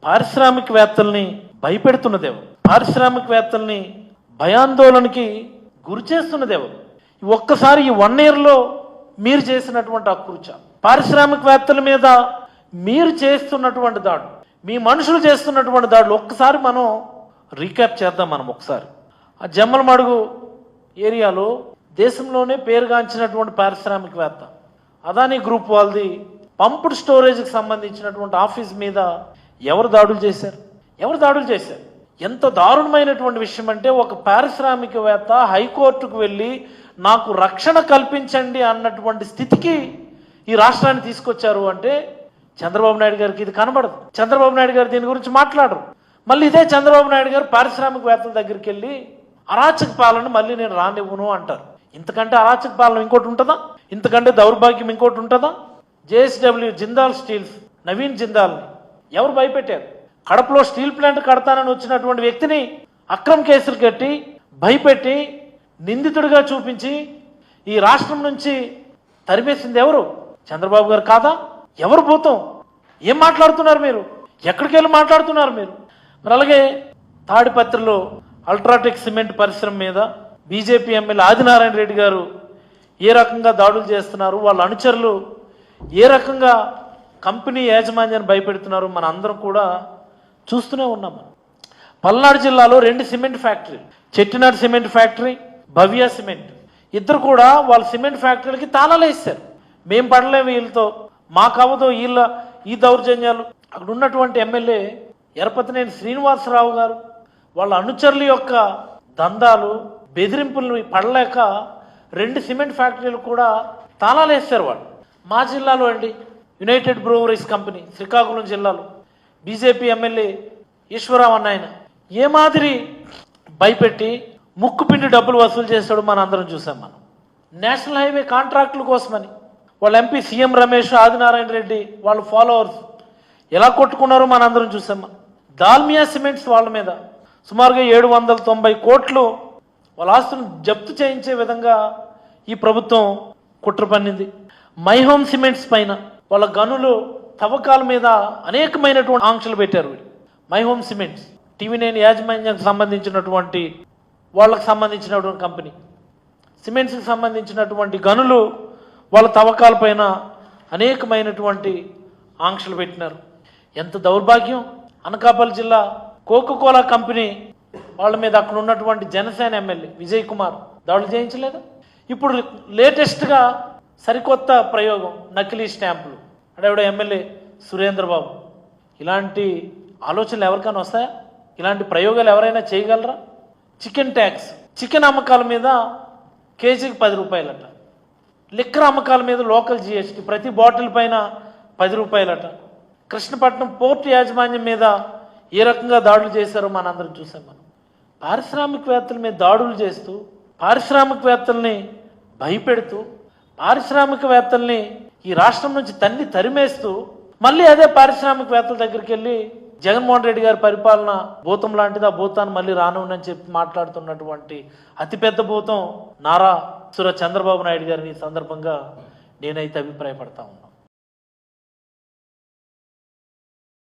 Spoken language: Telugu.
పారిశ్రామికవేత్తల్ని భయపెడుతున్నదేవరు, పారిశ్రామికవేత్తల్ని భయాందోళనకి గురి చేస్తున్నదేవరు. ఒక్కసారి ఈ 1 yearలో మీరు చేసినటువంటి అకృత్య, పారిశ్రామికవేత్తల మీద మీరు చేస్తున్నటువంటి దాడులు, మీ మనుషులు చేస్తున్నటువంటి దాడులు ఒక్కసారి మనం రీక్యాప్ చేద్దాం. మనం ఒకసారి ఆ జమ్మలమడుగు ఏరియాలో దేశంలోనే పేరుగాంచినటువంటి పారిశ్రామికవేత్త అదానీ గ్రూప్ వాళ్ళది పంప్డ్ స్టోరేజ్కి సంబంధించినటువంటి ఆఫీస్ మీద ఎవరు దాడులు చేశారు? ఎంత దారుణమైనటువంటి విషయం అంటే, ఒక పారిశ్రామికవేత్త హైకోర్టుకు వెళ్ళి నాకు రక్షణ కల్పించండి అన్నటువంటి స్థితికి ఈ రాష్ట్రాన్ని తీసుకొచ్చారు అంటే చంద్రబాబు నాయుడు గారికి ఇది కనబడదు. చంద్రబాబు నాయుడు గారు దీని గురించి మాట్లాడరు. మళ్ళీ ఇదే చంద్రబాబు నాయుడు గారు పారిశ్రామికవేత్తల దగ్గరికి వెళ్ళి అరాచక పాలన మళ్ళీ నేను రానివ్వను అంటారు. ఇంతకంటే అరాచక పాలన ఇంకోటి ఉంటుందా? ఇంతకంటే దౌర్భాగ్యం ఇంకోటి ఉంటుందా? జేఎస్డబ్ల్యూ జిందాల్ స్టీల్స్ నవీన్ జిందాల్ని ఎవరు భయపెట్టారు? కడపలో స్టీల్ ప్లాంట్ కడతానని వచ్చినటువంటి వ్యక్తిని అక్రమ కేసులు కట్టి భయపెట్టి నిందితుడిగా చూపించి ఈ రాష్ట్రం నుంచి తరిమేసింది ఎవరు? చంద్రబాబు గారు కాదా? ఎవరు భూతం? ఏం మాట్లాడుతున్నారు మీరు? ఎక్కడికి వెళ్ళి మాట్లాడుతున్నారు మీరు? మరి అలాగే తాడిపత్రిలో అల్ట్రాటెక్ సిమెంట్ పరిశ్రమ మీద బీజేపీ ఎమ్మెల్యే ఆదినారాయణ రెడ్డి గారు ఏ రకంగా దాడులు చేస్తున్నారు, వాళ్ళ అనుచరులు ఏ రకంగా కంపెనీ యాజమాన్యాన్ని భయపెడుతున్నారు మన అందరం కూడా చూస్తూనే ఉన్నాం. పల్నాడు జిల్లాలో 2 సిమెంట్ ఫ్యాక్టరీలు, చెట్టినాడు సిమెంట్ ఫ్యాక్టరీ, భవ్య సిమెంట్, ఇద్దరు కూడా వాళ్ళ సిమెంట్ ఫ్యాక్టరీలకి తాళాలు వేస్తారు. మేం పడలేము వీళ్ళతో, మాకవదో వీళ్ళ ఈ దౌర్జన్యాలు. అక్కడ ఉన్నటువంటి ఎమ్మెల్యే ఎరపతినేని శ్రీనివాసరావు గారు వాళ్ళ అనుచరుల యొక్క దందాలు బెదిరింపులను పడలేక 2 సిమెంట్ ఫ్యాక్టరీలు కూడా తాళాలు వేస్తారు వాళ్ళు. మా జిల్లాలో అండి యునైటెడ్ బ్రూవరీస్ కంపెనీ శ్రీకాకుళం జిల్లాలో బీజేపీ ఎమ్మెల్యే ఈశ్వరరావు అన్న ఆయన ఏ మాదిరి భయపెట్టి ముక్కుపిండి డబ్బులు వసూలు చేస్తాడు మన అందరం చూసాం. మనం నేషనల్ హైవే కాంట్రాక్టుల కోసమని వాళ్ళ ఎంపీ సీఎం రమేష్, ఆదినారాయణ రెడ్డి వాళ్ళ ఫాలోవర్స్ ఎలా కొట్టుకున్నారో మన అందరం చూసాం. దాల్మియా సిమెంట్స్ వాళ్ళ మీద సుమారుగా 790 కోట్లు వాళ్ళ ఆస్తులను జప్తు చేయించే విధంగా ఈ ప్రభుత్వం కుట్ర పన్నింది. మైహోమ్ సిమెంట్స్ పైన వాళ్ళ గనులు తవ్వకాల మీద అనేకమైనటువంటి ఆంక్షలు పెట్టారు. మైహోమ్ సిమెంట్స్ టీవీ9 యాజమాన్యానికి సంబంధించినటువంటి వాళ్ళకి సంబంధించినటువంటి కంపెనీ, సిమెంట్స్కి సంబంధించినటువంటి గనులు వాళ్ళ తవ్వకాల పైన అనేకమైనటువంటి ఆంక్షలు పెట్టినారు. ఎంత దౌర్భాగ్యం! అనకాపల్లి జిల్లా కోకోకోలా కంపెనీ వాళ్ళ మీద అక్కడ ఉన్నటువంటి జనసేన ఎమ్మెల్యే విజయ్ కుమార్ దాడులు చేయించలేదు. ఇప్పుడు లేటెస్ట్గా సరికొత్త ప్రయోగం నకిలీ స్టాంపులు. అడేవిడ ఎమ్మెల్యే సురేంద్రబాబు. ఇలాంటి ఆలోచనలు ఎవరికైనా వస్తాయా? ఇలాంటి ప్రయోగాలు ఎవరైనా చేయగలరా? చికెన్ ట్యాక్స్, చికెన్ అమ్మకాల మీద కేజీకి 10 రూపాయలట. లిక్కర్ అమ్మకాల మీద లోకల్ జిఎస్టీ ప్రతి బాటిల్ పైన 10 రూపాయలట. కృష్ణపట్నం పోర్టు యాజమాన్యం మీద ఏ రకంగా దాడులు చేశారో మనందరం చూసాం. మనం పారిశ్రామికవేత్తల మీద దాడులు చేస్తూ, పారిశ్రామికవేత్తల్ని భయపెడుతూ, పారిశ్రామికవేత్తల్ని ఈ రాష్ట్రం నుంచి తరిమేస్తూ, మళ్ళీ అదే పారిశ్రామికవేత్తల దగ్గరికి వెళ్ళి జగన్మోహన్ రెడ్డి గారి పరిపాలన భూతం లాంటిది, ఆ భూతాన్ని మళ్ళీ రానుందని చెప్పి మాట్లాడుతున్నటువంటి అతిపెద్ద భూతం నారా చంద్రబాబు నాయుడు గారిని ఈ సందర్భంగా నేనైతే అభిప్రాయపడతా ఉన్నాను.